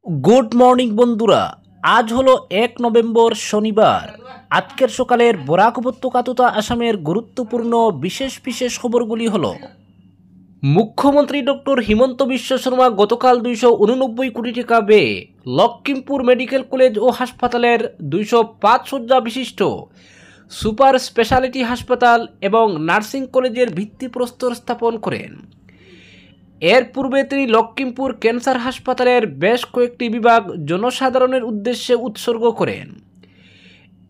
Good morning বন্ধুরা, আজ হলো 1 নভেম্বর শনিবার। আজকের সকালের বরাক উপত্যকা তথা আসামের গুরুত্বপূর্ণ বিশেষ বিশেষ খবরগুলি হলো: মুখ্যমন্ত্রী ডক্টর হিমন্ত বিশ্ব শর্মা গতকাল 289 কোটি টাকা ব্যয়ে লক্ষিমপুর মেডিকেল কলেজ ও হাসপাতালের 205 শয্যা বিশিষ্ট সুপার স্পেশালিটি হাসপাতাল এবং নার্সিং কলেজের ভিত্তিপ্রস্তর স্থাপন করেন। এর পূর্বে তিনি লক্ষিমপুর ক্যান্সার হাসপাতালের বেশ কয়েকটি বিভাগ জনসাধারণের উদ্দেশ্যে উৎসর্গ করেন।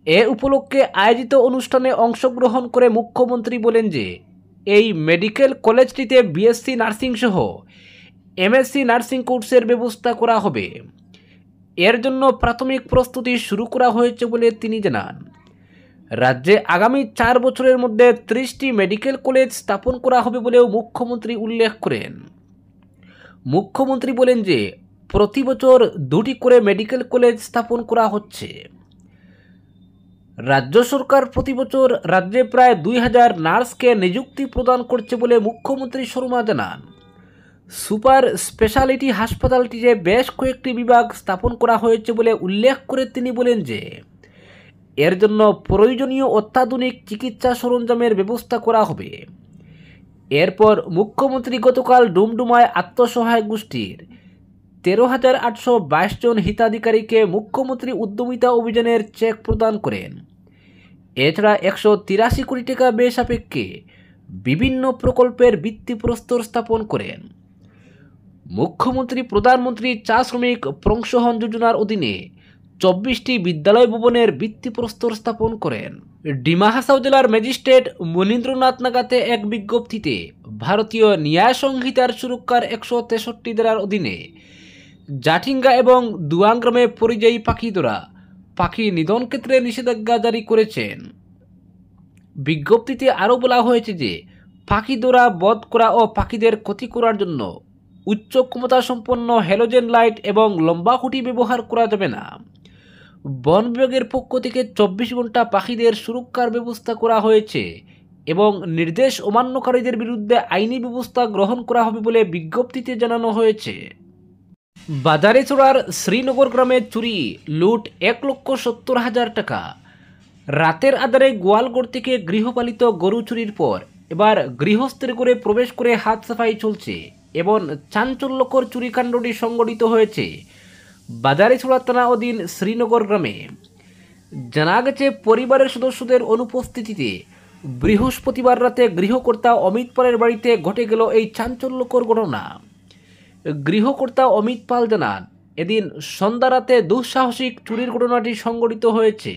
এ উপলক্ষে আয়োজিত অনুষ্ঠানে অংশগ্রহণ করে মুখ্যমন্ত্রী বলেন যে এই মেডিকেল কলেজটিতে বিএসসি নার্সিং সহ এমএসসি নার্সিং কোর্সের ব্যবস্থা করা হবে। এর জন্য প্রাথমিক প্রস্তুতি শুরু করা হয়েছে বলে তিনি জানান। রাজ্যে আগামী 4 বছরের মধ্যে 30টি মেডিকেল কলেজ স্থাপন করা হবে বলেও মুখ্যমন্ত্রী উল্লেখ করেন। মুখ্যমন্ত্রী বলেন যে প্রতি বছর 2টি করে মেডিকেল কলেজ স্থাপন করা হচ্ছে। রাজ্য সরকার প্রতি বছর রাজ্যে প্রায় 2000 নার্সকে নিযুক্তি প্রদান করছে বলে মুখ্যমন্ত্রী শর্মা জানান। সুপার স্পেশালিটি হাসপাতালটিতে বেশ কয়েকটি বিভাগ স্থাপন করা হয়েছে বলে উল্লেখ করে তিনি বলেন যে এর জন্য প্রয়োজনীয় অত্যাধুনিক চিকিৎসা সরঞ্জামের ব্যবস্থা করা হবে। এরপর মুখ্যমন্ত্রী গতকাল ডুমডুমায় আত্মসহায়ক গোষ্ঠীর 13,822 জন হিতাধিকারীকে মুখ্যমন্ত্রী উদ্যমিতা অভিযানের চেক প্রদান করেন। এছাড়া 183 কোটি টাকা ব্যয় সাপেক্ষে বিভিন্ন প্রকল্পের ভিত্তিপ্রস্তর স্থাপন করেন। মুখ্যমন্ত্রী প্রধানমন্ত্রী চা শ্রমিক প্রংশহন যোজনার অধীনে 24টি বিদ্যালয় ভবনের ভিত্তিপ্রস্তর স্থাপন করেন। ডিমা হাসাও জেলার ম্যাজিস্ট্রেট মনীন্দ্রনাথ নাগাতে এক বিজ্ঞপ্তিতে ভারতীয় ন্যায় সংহিতার সুরক্ষার 163 ধারার অধীনে জাঠিঙ্গা এবং দুয়াং গ্রামে পরিযায়ী পাখি দ্বারা পাখি নিধন ক্ষেত্রে নিষেধাজ্ঞা জারি করেছেন। বিজ্ঞপ্তিতে আরও বলা হয়েছে যে পাখি দ্বারা বধ করা ও পাখিদের ক্ষতি করার জন্য উচ্চ ক্ষমতা সম্পন্ন হ্যালোজেন লাইট এবং লম্বা খুঁটি ব্যবহার করা যাবে না। বন বিভাগের পক্ষ থেকে 24 ঘন্টা পাখিদের সুরক্ষার ব্যবস্থা করা হয়েছে এবং নির্দেশ অমান্যকারীদের বিরুদ্ধে আইনি ব্যবস্থা গ্রহণ করা হবে বলে বিজ্ঞপ্তিতে জানানো হয়েছে। বাজারেছড়ার শ্রীনগর গ্রামে চুরি, লুট 1,70,000 টাকা। রাতের আধারে গোয়ালঘর থেকে গৃহপালিত গরু চুরির পর এবার গৃহস্থের ঘরে প্রবেশ করে হাত সাফাই চলছে এবং চাঞ্চল্যকর চুরিকাণ্ডটি সংঘটিত হয়েছে বাজারেছড়া থানা অধীন শ্রীনগর গ্রামে। জানা গেছে পরিবারের সদস্যদের অনুপস্থিতিতে বৃহস্পতিবার রাতে গৃহকর্তা অমিত পালের বাড়িতে ঘটে গেল এই চাঞ্চল্যকর ঘটনা। গৃহকর্তা অমিত পাল জানান, এদিন সন্ধ্যা রাতে দুঃসাহসিক চুরির ঘটনাটি সংঘটিত হয়েছে।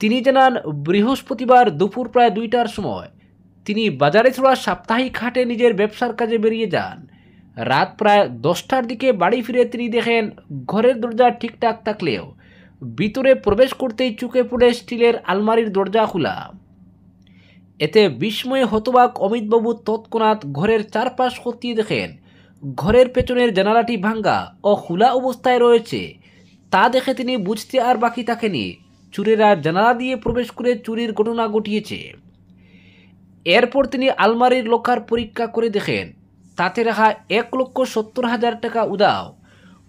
তিনি জানান, বৃহস্পতিবার দুপুর প্রায় 2টার সময় তিনি বাজারেছড়া সাপ্তাহিক হাটে নিজের ব্যবসার কাজে বেরিয়ে যান। রাত প্রায় 10টার দিকে বাড়ি ফিরে তিনি দেখেন ঘরের দরজা ঠিকঠাক থাকলেও ভিতরে প্রবেশ করতেই চোখে পড়ে স্টিলের আলমারির দরজা খোলা। এতে বিস্ময়ে হতবাক অমিতবাবু তৎক্ষণাৎ ঘরের চারপাশ খতিয়ে দেখেন ঘরের পেছনের জানালাটি ভাঙ্গা ও খোলা অবস্থায় রয়েছে। তা দেখে তিনি বুঝতে আর বাকি থাকেনি চোরেরা জানালা দিয়ে প্রবেশ করে চুরির ঘটনা ঘটিয়েছে। এরপর তিনি আলমারির লকার পরীক্ষা করে দেখেন তাতে রাখা 1,70,000 টাকা উধাও।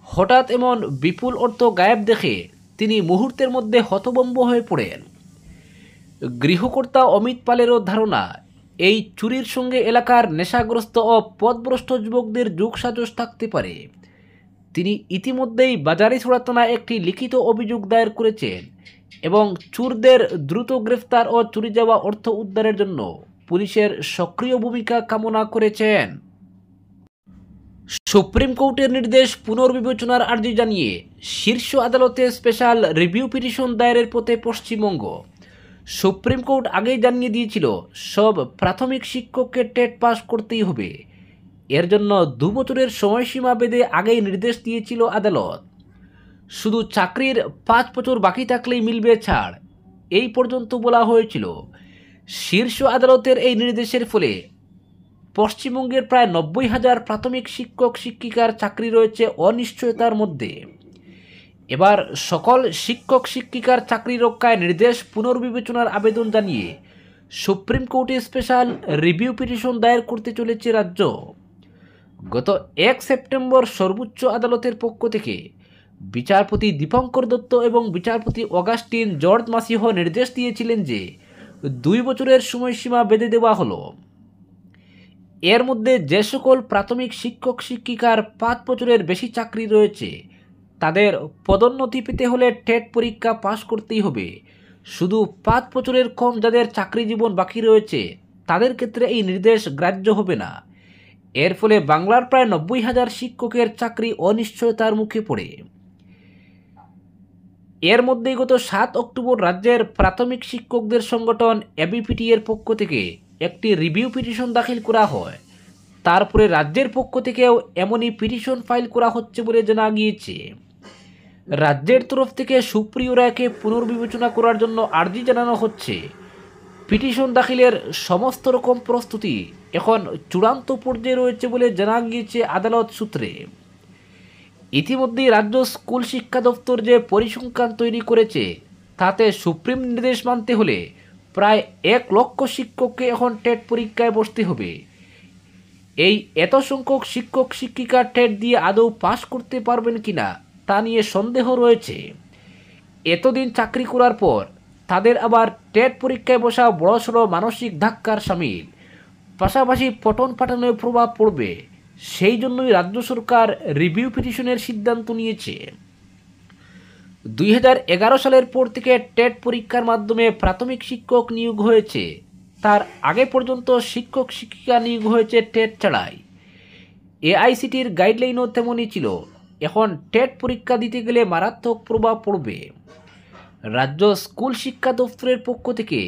হঠাৎ এমন বিপুল অর্থ গায়েব দেখে তিনি মুহূর্তের মধ্যে হতভম্ব হয়ে পড়েন। গৃহকর্তা অমিত পালেরও ধারণা এই চুরির সঙ্গে এলাকার নেশাগ্রস্ত ও পথভ্রষ্ট যুবকদের যোগসাজশ থাকতে পারে। তিনি ইতিমধ্যেই বাজারেছড়া থানায় একটি লিখিত অভিযোগ দায়ের করেছেন এবং চোরদের দ্রুত গ্রেফতার ও চুরি যাওয়া অর্থ উদ্ধারের জন্য পুলিশের সক্রিয় ভূমিকা কামনা করেছেন। সুপ্রিম কোর্টের নির্দেশ পুনর্বিবেচনার আর্জি জানিয়ে শীর্ষ আদালতে স্পেশাল রিভিউ পিটিশন দায়েরের পথে পশ্চিমবঙ্গ। সুপ্রিম কোর্ট আগেই জানিয়ে দিয়েছিল সব প্রাথমিক শিক্ষককে টেট পাস করতেই হবে। এর জন্য 2 বছরের সময়সীমা বেঁধে আগেই নির্দেশ দিয়েছিল আদালত। শুধু চাকরির 5 বছর বাকি থাকলেই মিলবে ছাড়, এই পর্যন্ত বলা হয়েছিল। শীর্ষ আদালতের এই নির্দেশের ফলে পশ্চিমবঙ্গের প্রায় 90,000 প্রাথমিক শিক্ষক শিক্ষিকার চাকরি রয়েছে অনিশ্চয়তার মধ্যে। এবার সকল শিক্ষক শিক্ষিকার চাকরি রক্ষায় নির্দেশ পুনর্বিবেচনার আবেদন জানিয়ে সুপ্রিম কোর্টে স্পেশাল রিভিউ পিটিশন দায়ের করতে চলেছে রাজ্য। গত 1 সেপ্টেম্বর সর্বোচ্চ আদালতের পক্ষ থেকে বিচারপতি দীপঙ্কর দত্ত এবং বিচারপতি অগাস্টিন জর্জ মাসিহ নির্দেশ দিয়েছিলেন যে 2 বছরের সময়সীমা বেঁধে দেওয়া হলো। এর মধ্যে যে সকল প্রাথমিক শিক্ষক শিক্ষিকার 5 বছরের বেশি চাকরি রয়েছে তাদের পদোন্নতি পেতে হলে টেট পরীক্ষা পাশ করতেই হবে। শুধু 5 বছরের কম যাদের চাকরি জীবন বাকি রয়েছে তাদের ক্ষেত্রে এই নির্দেশ গ্রাহ্য হবে না। এর ফলে বাংলার প্রায় 90,000 শিক্ষকের চাকরি অনিশ্চয়তার মুখে পড়ে। এর মধ্যেই গত 7 অক্টোবর রাজ্যের প্রাথমিক শিক্ষকদের সংগঠন এবিপিটি এর পক্ষ থেকে একটি রিভিউ পিটিশন দাখিল করা হয়। তারপরে রাজ্যের পক্ষ থেকেও এমনই পিটিশন ফাইল করা হচ্ছে বলে জানা গিয়েছে। রাজ্যের তরফ থেকে সুপ্রিয় রায়কে পুনর্বিবেচনা করার জন্য আর্জি জানানো হচ্ছে। পিটিশন দাখিলের সমস্ত রকম প্রস্তুতি এখন চূড়ান্ত পর্যায়ে রয়েছে বলে জানা গিয়েছে আদালত সূত্রে। ইতিমধ্যেই রাজ্য স্কুল শিক্ষা দপ্তর যে পরিসংখ্যান তৈরি করেছে তাতে সুপ্রিম নির্দেশ মানতে হলে প্রায় 1 লক্ষ শিক্ষককে এখন টেট পরীক্ষায় বসতে হবে। এই এত সংখ্যক শিক্ষক শিক্ষিকা টেট দিয়ে আদৌ পাশ করতে পারবেন কিনা তা নিয়ে সন্দেহ রয়েছে। এতদিন চাকরি করার পর তাদের আবার টেট পরীক্ষায় বসা বড়সড় মানসিক ধাক্কার সামিল, পাশাপাশি পঠন পাঠনের প্রভাব পড়বে। সেই জন্যই রাজ্য সরকার রিভিউ পিটিশনের সিদ্ধান্ত নিয়েছে। 2011 সালের পর থেকে টেট পরীক্ষার মাধ্যমে প্রাথমিক শিক্ষক নিয়োগ হয়েছে, তার আগে পর্যন্ত শিক্ষক শিক্ষিকা নিয়োগ হয়েছে টেট ছাড়াই। এআইসিটির গাইডলাইনও তেমনই ছিল। এখন টেট পরীক্ষা দিতে গেলে মারাত্মক প্রভাব পড়বে। রাজ্য স্কুল শিক্ষা দপ্তরের পক্ষ থেকে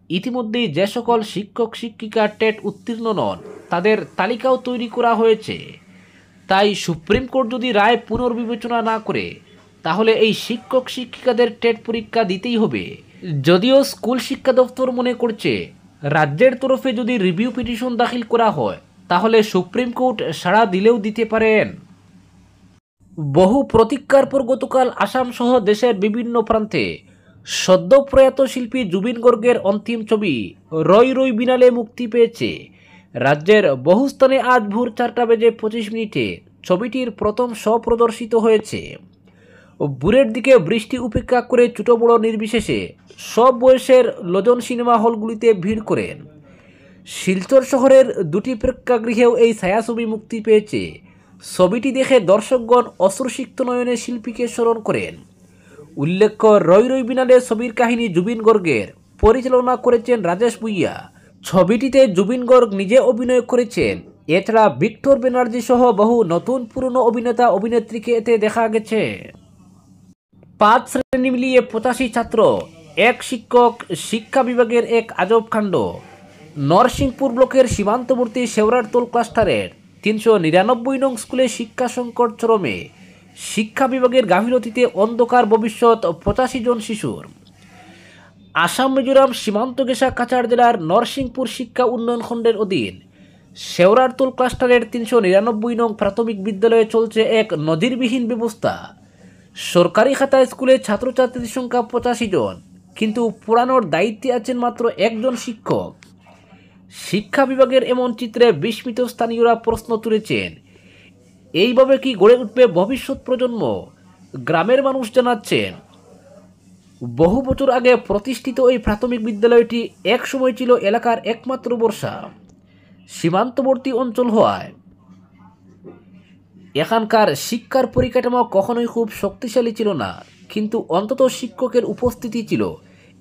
ইতিমধ্যেই যে সকল শিক্ষক শিক্ষিকা টেট উত্তীর্ণ নন তাদের তালিকাও তৈরি করা হয়েছে। তাই সুপ্রিম কোর্ট যদি রায় পুনর্বিবেচনা না করে তাহলে এই শিক্ষক শিক্ষিকাদের টেট পরীক্ষা দিতেই হবে। যদিও স্কুল শিক্ষা দপ্তর মনে করছে রাজ্যের তরফে যদি রিভিউ পিটিশন দাখিল করা হয় তাহলে সুপ্রিম কোর্ট সাড়া দিলেও দিতে পারেন। বহু প্রতীক্ষার পর গতকাল আসাম সহ দেশের বিভিন্ন প্রান্তে সদ্য প্রয়াত শিল্পী জুবিন গর্গের অন্তিম ছবি রই রই বিনালে মুক্তি পেয়েছে। রাজ্যের বহু স্থানে আজ ভোর 4:25 ছবিটির প্রথম শো প্রদর্শিত হয়েছে। ভোরের দিকে বৃষ্টি উপেক্ষা করে ছোট বড় নির্বিশেষে সব বয়সের লোকজন সিনেমা হলগুলিতে ভিড় করেন। শিলচর শহরের 2টি প্রেক্ষাগৃহেও এই ছায়াছবি মুক্তি পেয়েছে। ছবিটি দেখে দর্শকগণ অশ্রুসিক্ত নয়নে শিল্পীকে স্মরণ করেন। উল্লেখ্য, রই রই বিনালে ছবির কাহিনী জুবিন গর্গের, পরিচালনা করেছেন রাজেশ ভুইয়া। ছবিটিতে জুবিন গর্গ নিজে অভিনয় করেছেন। এছাড়া ভিক্টর ব্যানার্জি সহ বহু নতুন পুরনো অভিনেতা অভিনেত্রীকে এতে দেখা গেছে। 5 শ্রেণী মিলিয়ে 85 ছাত্র, এক শিক্ষক, শিক্ষা বিভাগের এক আজব কাণ্ড। নরসিংপুর ব্লকের সীমান্তবর্তী শেওড়ারতল ক্লাস্টারের 399 নং স্কুলে শিক্ষা সংকট চরমে। শিক্ষা বিভাগের গাফিলতিতে অন্ধকার ভবিষ্যৎ 85 জন শিশুর। আসাম মিজোরাম সীমান্ত ঘেঁষা কাছাড় জেলার নরসিংপুর শিক্ষা উন্নয়ন খণ্ডের অধীন শেওড়ারতল ক্লাস্টারের 399 নং প্রাথমিক বিদ্যালয়ে চলছে এক নজিরবিহীন ব্যবস্থা। সরকারি খাতায় স্কুলে ছাত্রছাত্রীর সংখ্যা 85 জন, কিন্তু পড়ানোর দায়িত্বে আছেন মাত্র একজন শিক্ষক। শিক্ষা বিভাগের এমন চিত্রে বিস্মিত স্থানীয়রা প্রশ্ন তুলেছেন, এইভাবে কি গড়ে উঠবে ভবিষ্যৎ প্রজন্ম? গ্রামের মানুষ জানাচ্ছেন, বহু বছর আগে প্রতিষ্ঠিত এই প্রাথমিক বিদ্যালয়টি এক সময় ছিল এলাকার একমাত্র ভরসা। সীমান্তবর্তী অঞ্চল হওয়ায় এখানকার শিক্ষার পরিকাঠামো কখনোই খুব শক্তিশালী ছিল না, কিন্তু অন্তত শিক্ষকের উপস্থিতি ছিল।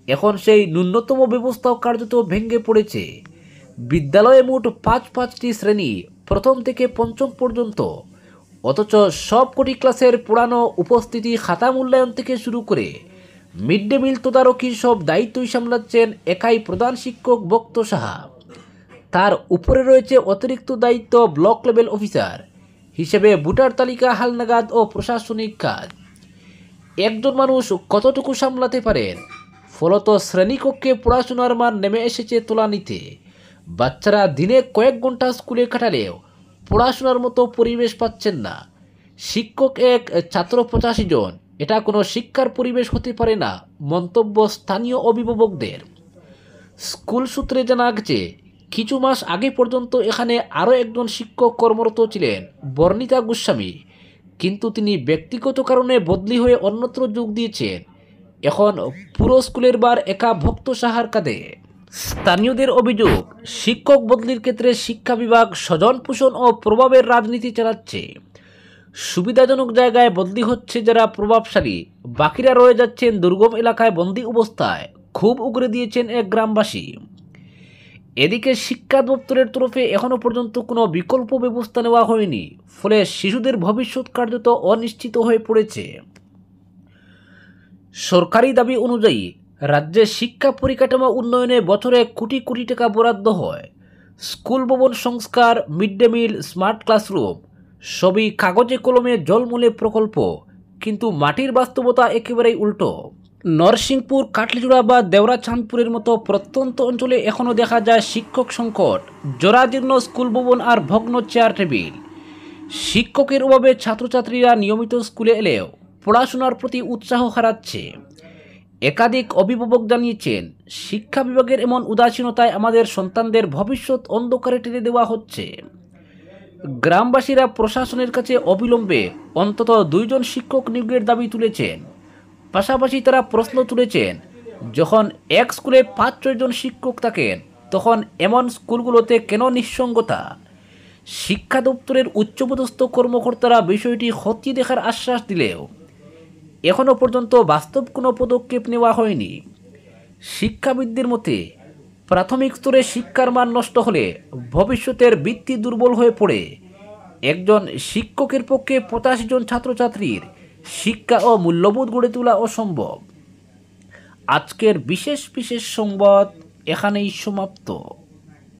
এখন সেই ন্যূনতম ব্যবস্থাও কার্যত ভেঙে পড়েছে। বিদ্যালয়ে মোট 5টি শ্রেণী, প্রথম থেকে পঞ্চম পর্যন্ত, অথচ সবকটি ক্লাসের পড়ানো, উপস্থিতি, খাতা মূল্যায়ন থেকে শুরু করে মিড ডে মিল তদারকির সব দায়িত্বই সামলাচ্ছেন একাই প্রধান শিক্ষক ভক্ত সাহা। তার উপরে রয়েছে অতিরিক্ত দায়িত্ব ব্লক লেভেল অফিসার হিসেবে ভোটার তালিকা হালনাগাদ ও প্রশাসনিক কাজ। একজন মানুষ কতটুকু সামলাতে পারেন? ফলত শ্রেণীকক্ষে পড়াশোনার মান নেমে এসেছে তলানিতে। বাচ্চারা দিনে কয়েক ঘন্টা স্কুলে কাটালেও পড়াশোনার মতো পরিবেশ পাচ্ছেন না। শিক্ষক এক, ছাত্র 85 জন, এটা কোনো শিক্ষার পরিবেশ হতে পারে না, মন্তব্য স্থানীয় অভিভাবকদের। স্কুল সূত্রে জানা গেছে, কিছু মাস আগে পর্যন্ত এখানে আরও একজন শিক্ষক কর্মরত ছিলেন, বর্ণিতা গোস্বামী, কিন্তু তিনি ব্যক্তিগত কারণে বদলি হয়ে অন্যত্র যোগ দিয়েছেন। এখন পুরো স্কুলের বার একা ভক্ত সাহার কাঁধে। স্থানীয়দের অভিযোগ, শিক্ষক বদলির ক্ষেত্রে শিক্ষা বিভাগ স্বজন পোষণ ও প্রভাবের রাজনীতি চালাচ্ছে। সুবিধাজনক জায়গায় বদলি হচ্ছে যারা প্রভাবশালী, বাকিরা রয়ে যাচ্ছেন দুর্গম এলাকায় বন্দী অবস্থায়, খুব উগরে দিয়েছেন এক গ্রামবাসী। এদিকে শিক্ষা দপ্তরের তরফে এখনও পর্যন্ত কোনো বিকল্প ব্যবস্থা নেওয়া হয়নি, ফলে শিশুদের ভবিষ্যৎ কার্যত অনিশ্চিত হয়ে পড়েছে। সরকারি দাবি অনুযায়ী রাজ্যে শিক্ষা পরিকাঠামো উন্নয়নে বছরে কোটি কোটি টাকা বরাদ্দ হয়। স্কুল ভবন সংস্কার, mid day meal, smart classroom সবই কাগজে কলমে জলমূলে প্রকল্প, কিন্তু মাটির বাস্তবতা একেবারেই উল্টো। নরসিংপুর, কাটলিজোড়া বা দেওরাচাঁদপুরের মতো প্রত্যন্ত অঞ্চলে এখনও দেখা যায় শিক্ষক সংকট, জরাজীর্ণ স্কুল ভবন আর ভগ্ন চেয়ার টেবিল। শিক্ষকের অভাবে ছাত্রছাত্রীরা নিয়মিত স্কুলে এলেও পড়াশোনার প্রতি উৎসাহ হারাচ্ছে। একাধিক অভিভাবক জানিয়েছেন, শিক্ষা বিভাগের এমন উদাসীনতায় আমাদের সন্তানদের ভবিষ্যৎ অন্ধকারে টেনে দেওয়া হচ্ছে। গ্রামবাসীরা প্রশাসনের কাছে অবিলম্বে অন্তত 2 জন শিক্ষক নিয়োগের দাবি তুলেছেন। পাশাপাশি তারা প্রশ্ন তুলেছেন, যখন এক স্কুলে 5-6 জন শিক্ষক থাকেন, তখন এমন স্কুলগুলোতে কেন নিঃসঙ্গতা? শিক্ষা দপ্তরের উচ্চপদস্থ কর্মকর্তারা বিষয়টি খতিয়ে দেখার আশ্বাস দিলেও এখনও পর্যন্ত বাস্তব কোনো পদক্ষেপ নেওয়া হয়নি। শিক্ষাবিদদের মতে, প্রাথমিক স্তরে শিক্ষার মান নষ্ট হলে ভবিষ্যতের ভিত্তি দুর্বল হয়ে পড়ে। একজন শিক্ষকের পক্ষে 85 জন ছাত্রছাত্রীর শিক্ষা ও মূল্যবোধ গড়ে তোলা অসম্ভব। আজকের বিশেষ সংবাদ এখানেই সমাপ্ত।